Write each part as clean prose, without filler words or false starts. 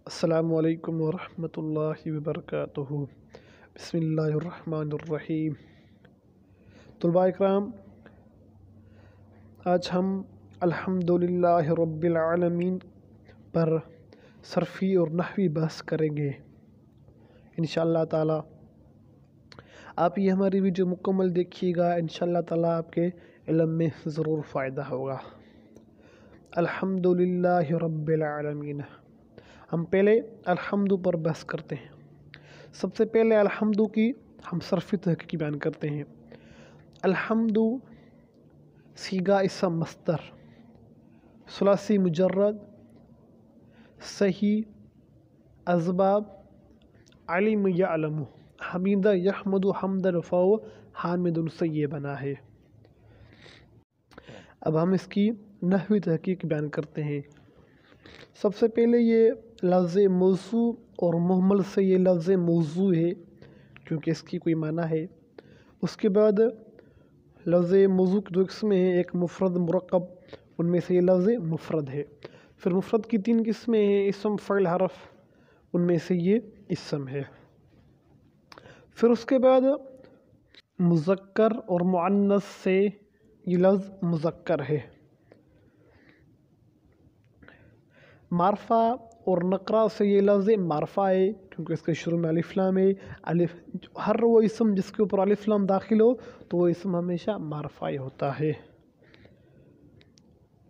السلام علیکم ورحمۃ اللہ وبرکاتہ۔ بسم اللہ الرحمن الرحیم۔ طلباء اکرام، آج ہم الحمد للہ رب العالمین پر صرفی اور نحوی بحث کریں گے انشاءاللہ تعالی۔ آپ یہ ہماری ویڈیو مکمل دیکھیے گا، انشاءاللہ تعالی آپ کے علم میں ضرور فائدہ ہوگا۔ الحمد للہ رب العالمین۔ ہم پہلے الحمد پر بحث کرتے ہیں۔ سب سے پہلے الحمد کی ہم صرفی تحقیق بیان کرتے ہیں۔ الحمد صیغہ اسم مصدر، ثلاثی مجرد، صحیح، اسباب، علم یعلم، حمید یحمد حمدا فہو حامد سے یہ بنا ہے۔ اب ہم اس کی نحوی تحقیق بیان کرتے ہیں۔ سب سے پہلے یہ لفظ موضوع اور محمل سے یہ لفظ موضوع ہے کیونکہ اس کی کوئی معنی ہے۔ اس کے بعد لفظ موضوع کی دو قسمیں ہیں، ایک مفرد مرکب، ان میں سے یہ لفظ مفرد ہے۔ پھر مفرد کی تین قسمیں ہیں، اسم فعل حرف، ان میں سے یہ اسم ہے۔ پھر اس کے بعد مذکر اور مؤنث سے یہ لفظ مذکر ہے۔ معرفہ اور نکرہ سے یہ لفظ معرفہ ہے کیونکہ اس کے شروع میں الف لام ہے۔ ہر وہ اسم جس کے اوپر الف لام داخل ہو تو وہ اسم ہمیشہ معرفہ ہی ہوتا ہے۔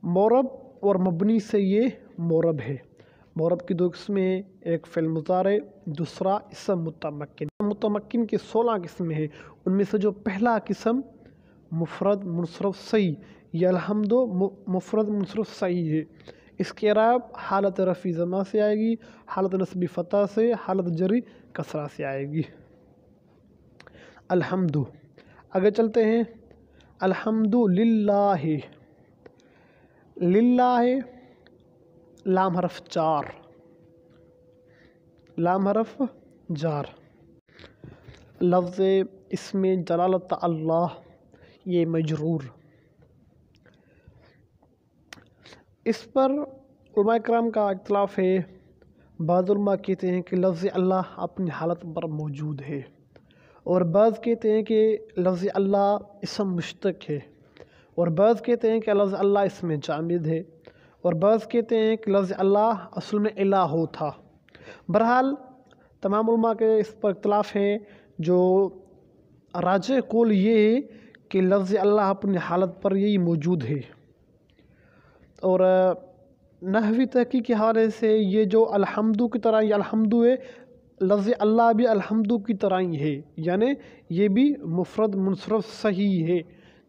معرب اور مبنی سے یہ معرب ہے۔ معرب کی دو قسمیں ہیں، ایک فعل مضارع، دوسرا اسم متمکن۔ متمکن کے 16 قسمیں ہیں، ان میں سے جو پہلا قسم مفرد منصرف صحیح، یہ الحمد مفرد منصرف صحیح ہے۔ اس کے اعراب حالت رفع ضمہ سے آئے گی، حالت نصب فتح سے، حالت جری کسرہ سے آئے گی۔ الحمد آگے چلتے ہیں۔ الحمد للہ، للہ لام حرف جار، لام حرف جار۔ لفظ اسم جلالت اللہ، یہ مجرور۔ اس پر علماء کرام کا اختلاف ہے۔ بعض علماء کہتے ہیں کہ لفظ اللہ اپنی حالت پر موجود ہے، اور بعض کہتے ہیں کہ لفظ اللہ اسم مشتق ہے، اور بعض کہتے ہیں کہ لفظ اللہ اسم جامد ہے، اور بعض کہتے ہیں کہ لفظ اللہ اصل میں الہ تھا۔ بہرحال تمام علماء کے اس پر اختلاف ہے۔ جو راجح قول یہ ہے کہ لفظ اللہ اپنی حالت پر یہی موجود ہے، اور نحوی تحقیق کے حوالے سے یہ جو الحمد کی طرح یہ الحمد ہے، لفظ اللہ بھی الحمد کی طرح ہی ہے، یعنی یہ بھی مفرد منصرف صحیح ہے،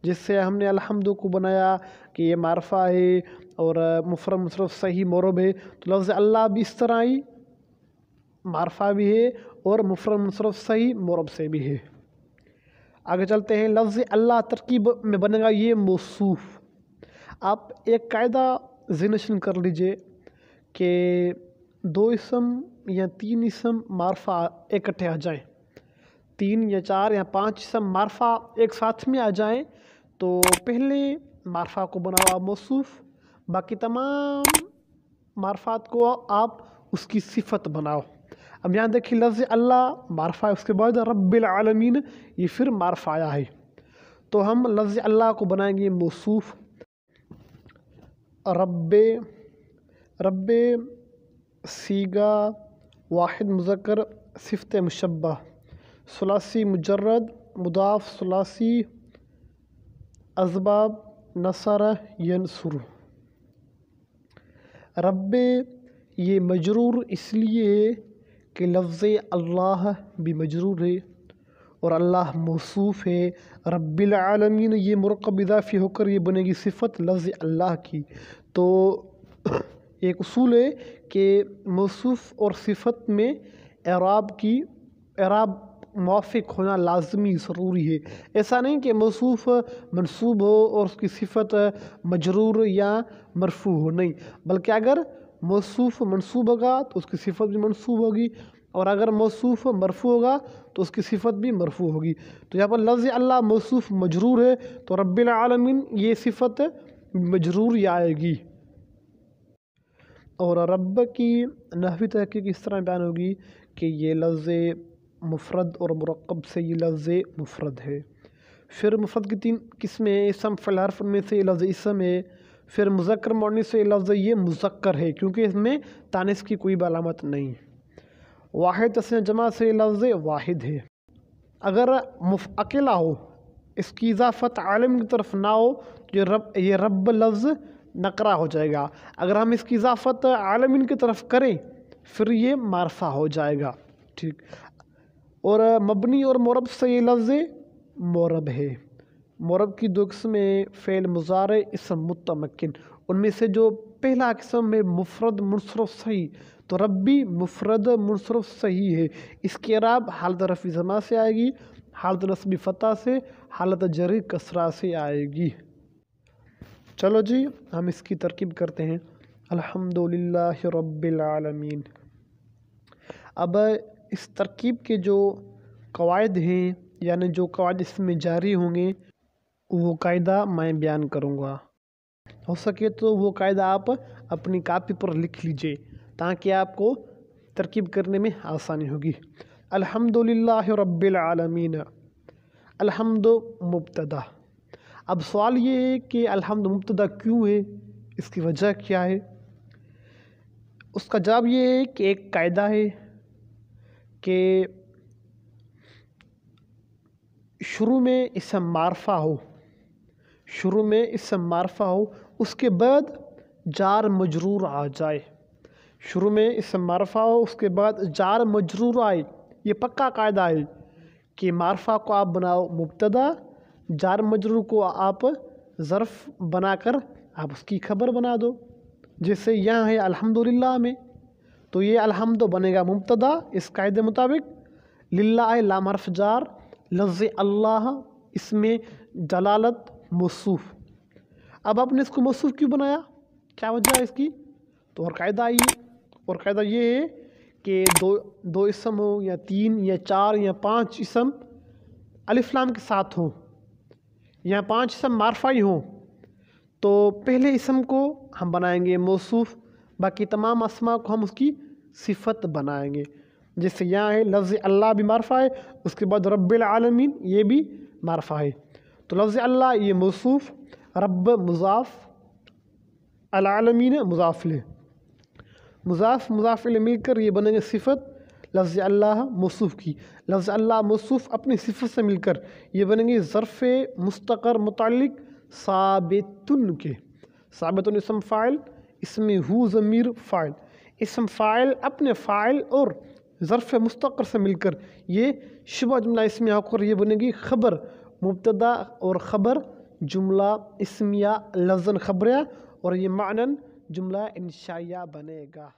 جس سے ہم نے الحمد کو بنایا کہ یہ معرفہ ہے اور مفرد منصرف صحیح معرب ہے، تو لفظ اللہ بھی اس طرح ہی معرفہ بھی ہے اور مفرد منصرف صحیح معرب سے بھی ہے۔ آگے چلتے ہیں۔ لفظ اللہ ترکیب میں بنے گا یہ موصوف۔ آپ ایک قاعدہ ذہن نشین کر لیجئے کہ دو اسم یا تین اسم معرفہ اکٹھے آ جائیں، 3 یا 4 یا 5 اسم معرفہ ایک ساتھ میں آ جائیں تو پہلے معرفہ کو بناؤ آپ موصوف، باقی تمام معرفات کو آپ اس کی صفت بناؤ۔ اب یہاں دیکھیں لفظ اللہ معرفہ ہے، اس کے بعد رب العالمین یہ پھر معرفہ آیا ہے، تو ہم لفظ اللہ کو بنائیں گے موصوف۔ رب صیغہ واحد مذکر صفت مشبہ، ثلاثی مجرد مضاف ثلاثی، اسباب نصر ینصر۔ رب یہ مجرور اس لیے ہے کہ لفظ اللہ بھی مجرور ہے اور اللہ موصوف ہے۔ رب العالمین یہ مرکب اضافی ہو کر یہ بنے گی صفت لفظ اللہ کی۔ تو ایک اصول ہے کہ موصوف اور صفت میں اعراب موافق ہونا لازمی ضروری ہے۔ ایسا نہیں کہ موصوف منصوب ہو اور اس کی صفت مجرور یا مرفوع ہو، نہیں، بلکہ اگر موصوف منصوب ہوگا تو اس کی صفت بھی منصوب ہوگی، اور اگر موصوف مرفوع ہوگا تو اس کی صفت بھی مرفوع ہوگی۔ تو یہاں پر لفظ اللہ موصوف مجرور ہے تو رب العالمین یہ صفت مجرور ہی آئے گی۔ اور رب کی نحوی تحقیق اس طرح بیان ہوگی کہ یہ لفظ مفرد اور مرکب سے یہ لفظ مفرد ہے۔ پھر مفرد کی 3 قسمیں ہیں، اسم فعل حرف، ان میں سے یہ لفظ اسم ہے۔ پھر مذکر مؤنث سے یہ لفظ یہ مذکر ہے کیونکہ اس میں تانیث کی کوئی علامت نہیں۔ واحد تثنیہ جمع سے یہ لفظ واحد ہے۔ اگر اکیلا ہو، اس کی اضافت عالم کی طرف نہ ہو تو یہ رب لفظ نکرہ ہو جائے گا۔ اگر ہم اس کی اضافت عالمین کی طرف کریں پھر یہ معرفہ ہو جائے گا، ٹھیک۔ اور مبنی اور معرب سے یہ لفظ معرب ہے۔ معرب کی 2 قسمیں، فعل مضارع، اسم متمکن۔ ان میں سے جو پہلا قسم ہے مفرد منصرف صحیح، تو ربی مفرد منصرف صحیح ہے۔ اس کی اعراب حالت رفع ضمہ سے آئے گی، حالت نصب فتح سے، حالت جر کسرہ سے آئے گی۔ چلو جی ہم اس کی ترکیب کرتے ہیں۔ الحمد للہ رب العالمین۔ اب اس ترکیب کے جو قواعد ہیں، یعنی جو قواعد اس میں جاری ہوں گے، وہ قاعدہ میں بیان کروں گا۔ ہو سکے تو وہ قاعدہ آپ اپنی کاپی پر لکھ لیجئے تاکہ آپ کو ترکیب کرنے میں آسانی ہوگی۔ الحمد للہ رب العالمین۔ الحمد مبتدا۔ اب سوال یہ ہے کہ الحمد مبتدا کیوں ہے، اس کی وجہ کیا ہے؟ اس کا جواب یہ ہے کہ ایک قاعدہ ہے کہ شروع میں اسم معرفہ ہو، شروع میں اسم معرفہ ہو، اس کے بعد جار مجرور آ جائے۔ شروع میں اسم معرفہ ہو، اس کے بعد جار مجرور آئے۔ یہ پکا قاعدہ ہے کہ معرفہ کو آپ بناؤ مبتدا، جار مجرور کو آپ ظرف بنا کر آپ اس کی خبر بنا دو۔ جیسے یہاں ہے الحمدللہ میں، تو یہ الحمد بنے گا مبتدا اس قاعدے مطابق، للہ ہے لام حرف جار، لفظ اللہ اس میں دلالت موصوف۔ اب آپ نے اس کو موصوف کیوں بنایا، کیا وجہ ہے اس کی؟ تو اور قاعدہ یہ ہے کہ دو اسم ہو یا 3 یا 4 یا 5 اسم الف لام کے ساتھ ہوں یا 5 اسم معرفہ ہی ہوں، تو پہلے اسم کو ہم بنائیں گے موصوف، باقی تمام اسماء کو ہم اس کی صفت بنائیں گے۔ جیسے یہاں ہے لفظ اللہ بھی معرفہ ہے، اس کے بعد رب العالمین یہ بھی معرفہ ہے، تو لفظ اللہ یہ موصوف، رب مضاف، العالمین مضاف لہ، مضاف لہ مل کر یہ بنیں گے صفت لفظ اللہ موصوف کی۔ لفظ اللہ موصوف اپنی صفت سے مل کر یہ بنیں گے ظرف مستقر متعلق ثابتن کے۔ ثابتن اسم فاعل، اس میں ہو ضمیر فاعل، اسم فاعل اپنے فاعل اور ظرف مستقر سے مل کر یہ شبہ جملہ اسمیہ ہو کر یہ بنے گی خبر، مبتدا اور خبر جملہ اسمیہ لفظاً خبریہ، اور یہ معناً جملہ انشائیہ بنے گا۔